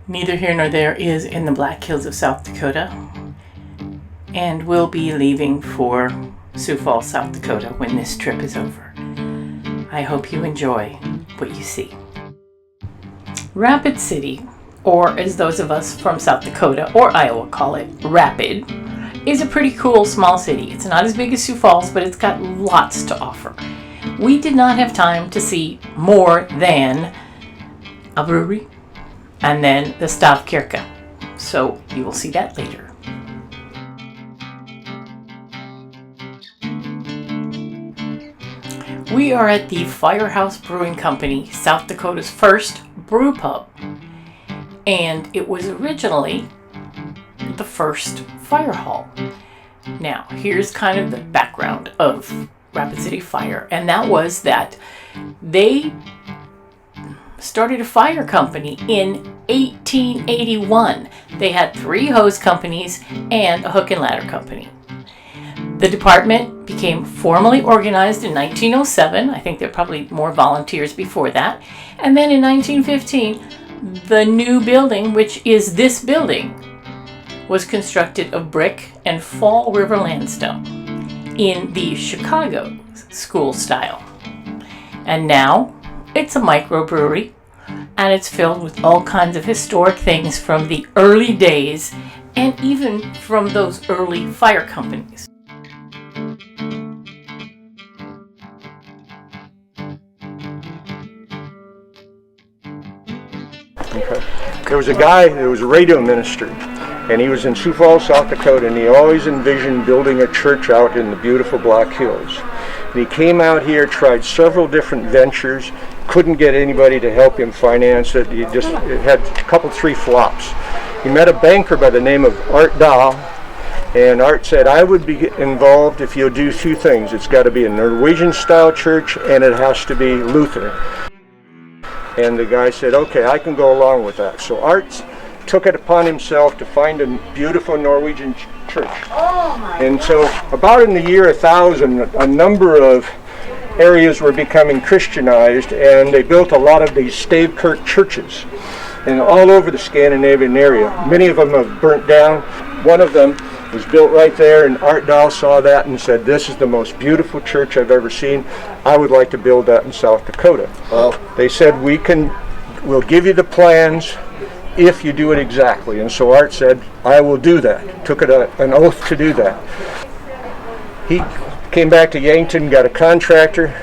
Neither here nor there is in the Black Hills of South Dakota, and we'll be leaving for Sioux Falls, South Dakota when this trip is over. I hope you enjoy what you see. Rapid City, or as those of us from South Dakota or Iowa call it, Rapid, is a pretty cool small city. It's not as big as Sioux Falls, but it's got lots to offer. We did not have time to see more than a brewery and then the Stave Kirke, so you will see that later. We are at the Firehouse Brewing Company, South Dakota's first brew pub, and it was originally the first fire hall. Now, here's kind of the background of Rapid City Fire, and that was that they started a fire company in 1881. They had 3 hose companies and a hook and ladder company. The department became formally organized in 1907. I think there were probably more volunteers before that. And then in 1915, the new building, which is this building, was constructed of brick and Fall River limestone in the Chicago school style. And now it's a microbrewery, and it's filled with all kinds of historic things from the early days and even from those early fire companies. Okay. There was a guy that was a radio minister, and he was in Sioux Falls, South Dakota, and he always envisioned building a church out in the beautiful Black Hills. And he came out here, tried several different ventures, couldn't get anybody to help him finance it. It had a couple, 3 flops. He met a banker by the name of Art Dahl, and Art said, I would be involved if you'll do 2 things. It's got to be a Norwegian style church, and it has to be Lutheran. And the guy said, okay, I can go along with that. So Art took it upon himself to find a beautiful Norwegian church. And so about in the year 1000, a number of areas were becoming Christianized, and they built a lot of these Stave Kirke churches and all over the Scandinavian area. Many of them have burnt down. One of them was built right there, and Art Dahl saw that and said, this is the most beautiful church I've ever seen. I would like to build that in South Dakota. Well, they said, we'll give you the plans if you do it exactly. And so Art said, I will do that. Took it an oath to do that. He came back to Yankton, got a contractor.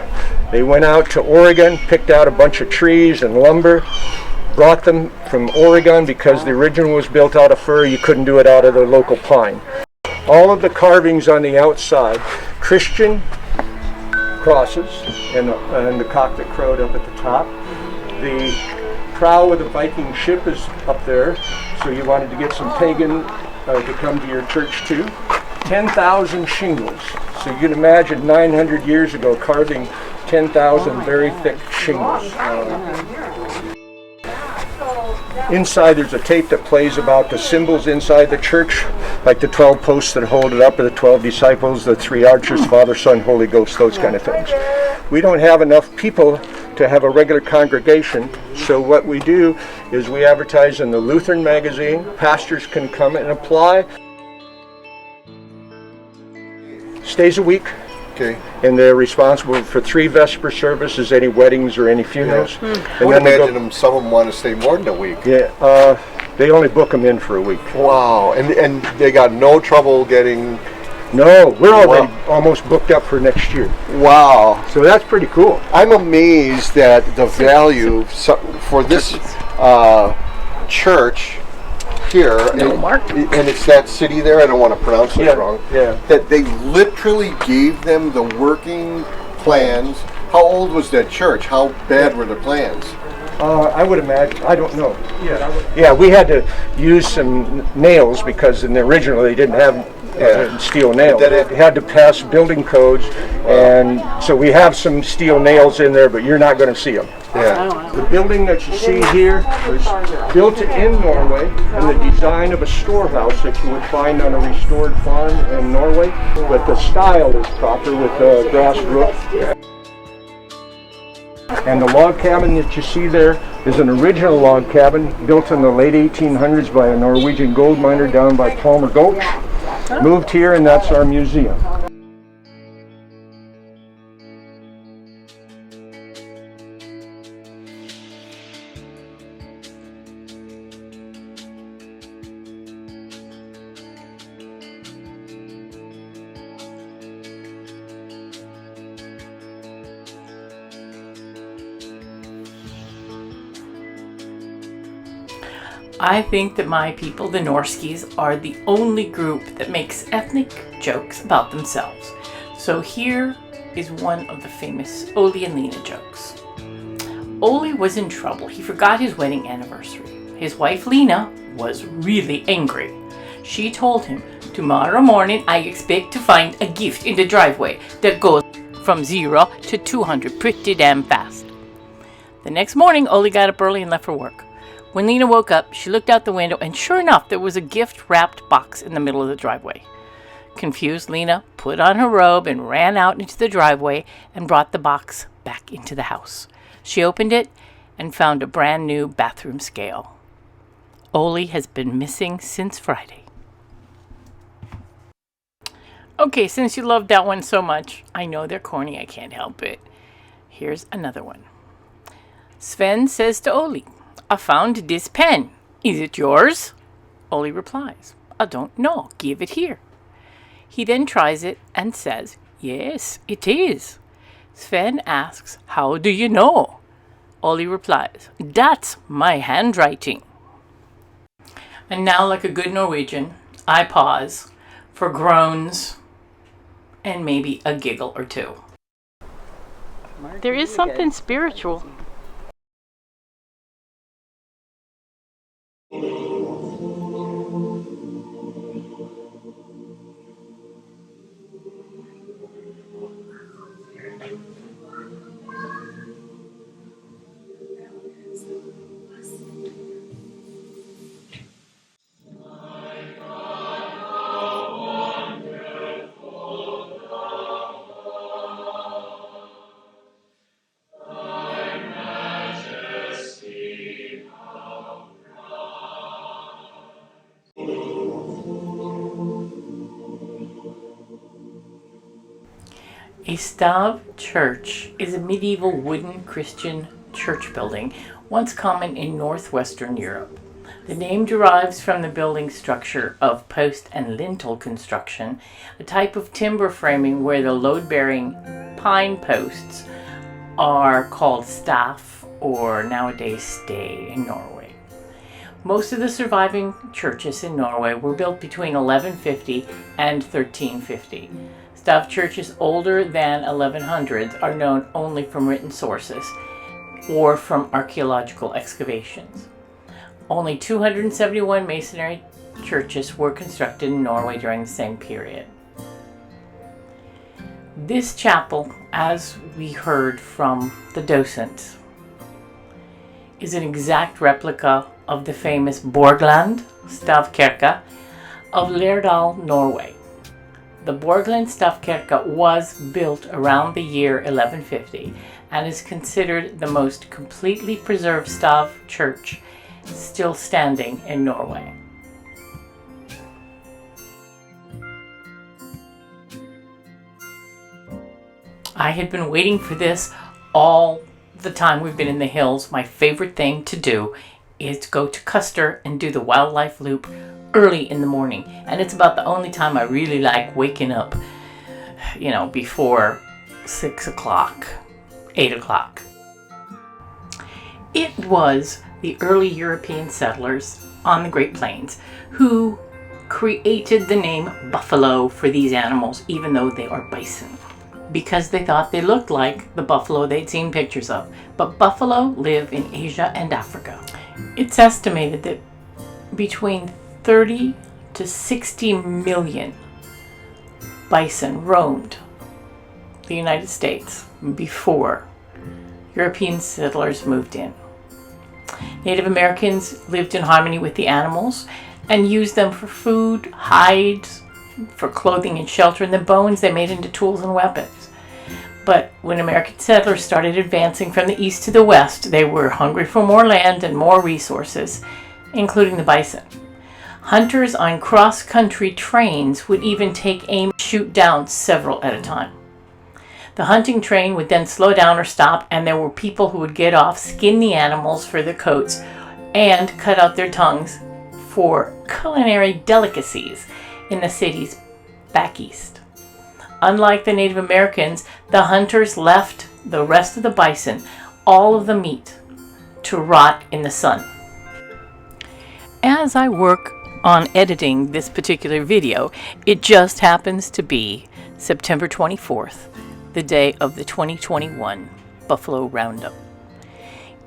They went out to Oregon, picked out a bunch of trees and lumber, brought them from Oregon because the original was built out of fir. You couldn't do it out of the local pine. All of the carvings on the outside, Christian crosses and the cock that crowed up at the top. The prow of the Viking ship is up there, so you wanted to get some pagan to come to your church too. 10,000 shingles. So you can imagine 900 years ago carving 10,000 very thick shingles. Inside there's a tape that plays about the symbols inside the church, like the 12 posts that hold it up, or the 12 disciples, the 3 archers, Father, Son, Holy Ghost, those kind of things. We don't have enough people to have a regular congregation, so what we do is we advertise in the Lutheran magazine. Pastors can come and apply. Stays a week. Okay. And they're responsible for 3 Vesper services, any weddings or any funerals. Yeah. And I would imagine some of them want to stay more than a week. Yeah, they only book them in for a week. Wow, and they got no trouble getting... No, we're already almost booked up for next year. Wow. So that's pretty cool. I'm amazed that the value for this church here, and it's that city there, I don't want to pronounce it wrong, that they literally gave them the working plans. How old was that church? How bad were the plans? I would imagine, I don't know. Yeah, we had to use some nails because in the original they didn't have steel nails. It had to pass building codes, and so we have some steel nails in there, but you're not going to see them. Yeah. The building that you see here was built in Norway in the design of a storehouse that you would find on a restored farm in Norway, but the style is proper with a grass roof. And the log cabin that you see there is an original log cabin built in the late 1800s by a Norwegian gold miner down by Palmer Gulch. Moved here, and that's our museum. I think that my people, the Norskies, are the only group that makes ethnic jokes about themselves. So here is one of the famous Ole and Lena jokes. Ole was in trouble. He forgot his wedding anniversary. His wife Lena was really angry. She told him, "Tomorrow morning I expect to find a gift in the driveway that goes from 0 to 200 pretty damn fast." The next morning, Ole got up early and left for work. When Lena woke up, she looked out the window, and sure enough, there was a gift-wrapped box in the middle of the driveway. Confused, Lena put on her robe and ran out into the driveway and brought the box back into the house. She opened it and found a brand new bathroom scale. Ole has been missing since Friday. Okay, since you loved that one so much, I know they're corny, I can't help it. Here's another one. Sven says to Ole, "I found this pen. Is it yours?" Ole replies, "I don't know. Give it here." He then tries it and says, "Yes, it is." Sven asks, "How do you know?" Ole replies, "That's my handwriting." And now, like a good Norwegian, I pause for groans and maybe a giggle or two. There is something spiritual. A Stave church is a medieval wooden Christian church building once common in northwestern Europe. The name derives from the building structure of post and lintel construction, a type of timber framing where the load-bearing pine posts are called staff, or nowadays stave, in Norway. Most of the surviving churches in Norway were built between 1150 and 1350. Stave churches older than 1100s are known only from written sources or from archaeological excavations. Only 271 masonry churches were constructed in Norway during the same period. This chapel, as we heard from the docent, is an exact replica of the famous Borgland Stave Kirke of Lærdal, Norway. The Borgland Stave Kirke was built around the year 1150 and is considered the most completely preserved Stave church still standing in Norway. I had been waiting for this all the time we've been in the hills. My favorite thing to do is to go to Custer and do the wildlife loop early in the morning, and it's about the only time I really like waking up, before 6 o'clock, 8 o'clock. It was the early European settlers on the Great Plains who created the name buffalo for these animals, even though they are bison, because they thought they looked like the buffalo they'd seen pictures of. But buffalo live in Asia and Africa. It's estimated that between 30 to 60 million bison roamed the United States before European settlers moved in. Native Americans lived in harmony with the animals and used them for food, hides, for clothing and shelter, and the bones they made into tools and weapons. But when American settlers started advancing from the east to the west, they were hungry for more land and more resources, including the bison. Hunters on cross-country trains would even take aim and shoot down several at a time. The hunting train would then slow down or stop, and there were people who would get off, skin the animals for their coats, and cut out their tongues for culinary delicacies in the cities back east. Unlike the Native Americans, the hunters left the rest of the bison, all of the meat, to rot in the sun. As I work on editing this particular video, it just happens to be September 24th, the day of the 2021 Buffalo Roundup.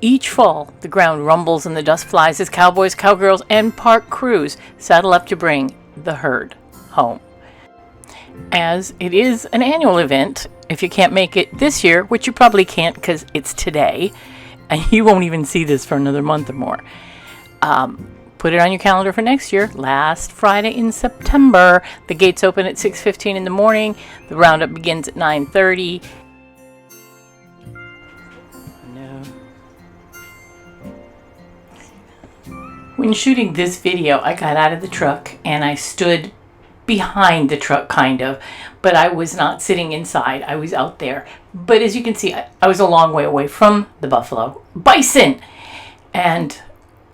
Each fall, the ground rumbles and the dust flies as cowboys, cowgirls, and park crews saddle up to bring the herd home. As it is an annual event, if you can't make it this year, which you probably can't because it's today, and you won't even see this for another month or more, put it on your calendar for next year. Last Friday in September, the gates open at 6:15 in the morning. The roundup begins at 9:30. When shooting this video, I got out of the truck and I stood behind the truck, kind of, but I was not sitting inside. I was out there. But as you can see, I was a long way away from the buffalo bison, and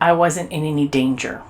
I wasn't in any danger.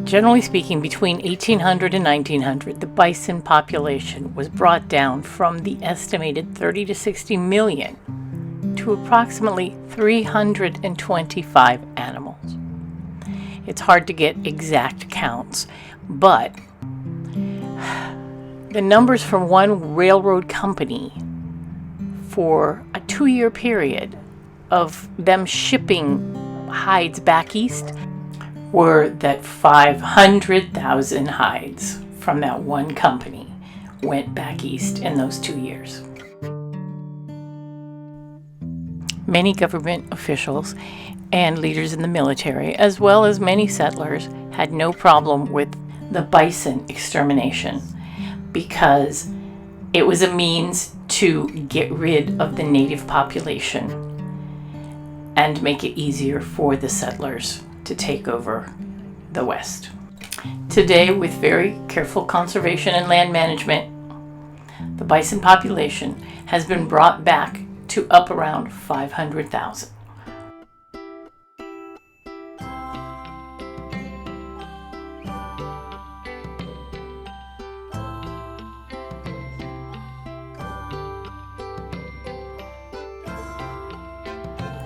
Generally speaking, between 1800 and 1900, the bison population was brought down from the estimated 30 to 60 million to approximately 325 animals. It's hard to get exact counts, but the numbers from one railroad company for a 2-year period of them shipping hides back east were that 500,000 hides from that one company went back east in those 2 years. Many government officials and leaders in the military, as well as many settlers, had no problem with the bison extermination because it was a means to get rid of the native population and make it easier for the settlers to take over the West. Today, with very careful conservation and land management, the bison population has been brought back to up around 500,000.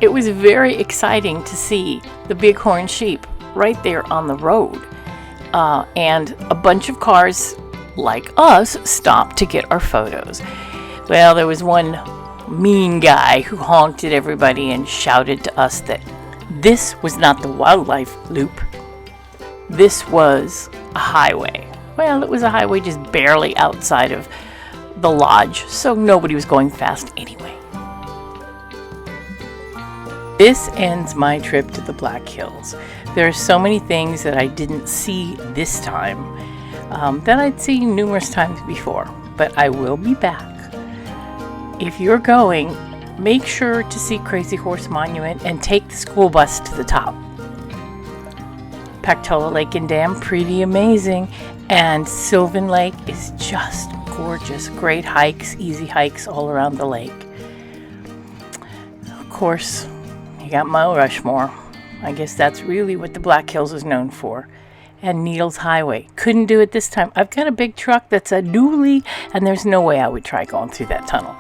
It was very exciting to see the bighorn sheep right there on the road. And a bunch of cars like us stopped to get our photos. Well, there was one mean guy who honked at everybody and shouted to us that this was not the wildlife loop. This was a highway. Well, it was a highway just barely outside of the lodge, so nobody was going fast anyway. This ends my trip to the Black Hills. There are so many things that I didn't see this time that I'd seen numerous times before, but I will be back. If you're going, make sure to see Crazy Horse Monument and take the school bus to the top. Pactola Lake and Dam, pretty amazing. And Sylvan Lake is just gorgeous. Great hikes, easy hikes all around the lake. Of course, you got Mount Rushmore. I guess that's really what the Black Hills is known for. And Needles Highway. Couldn't do it this time. I've got a big truck that's a dually, and there's no way I would try going through that tunnel.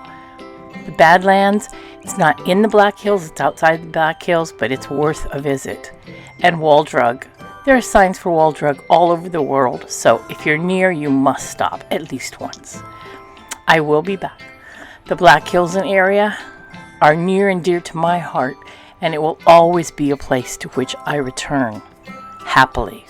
The Badlands, it's not in the Black Hills, it's outside the Black Hills, but it's worth a visit. And Wall Drug. There are signs for Wall Drug all over the world, so if you're near, you must stop at least once. I will be back. The Black Hills and area are near and dear to my heart, and it will always be a place to which I return happily.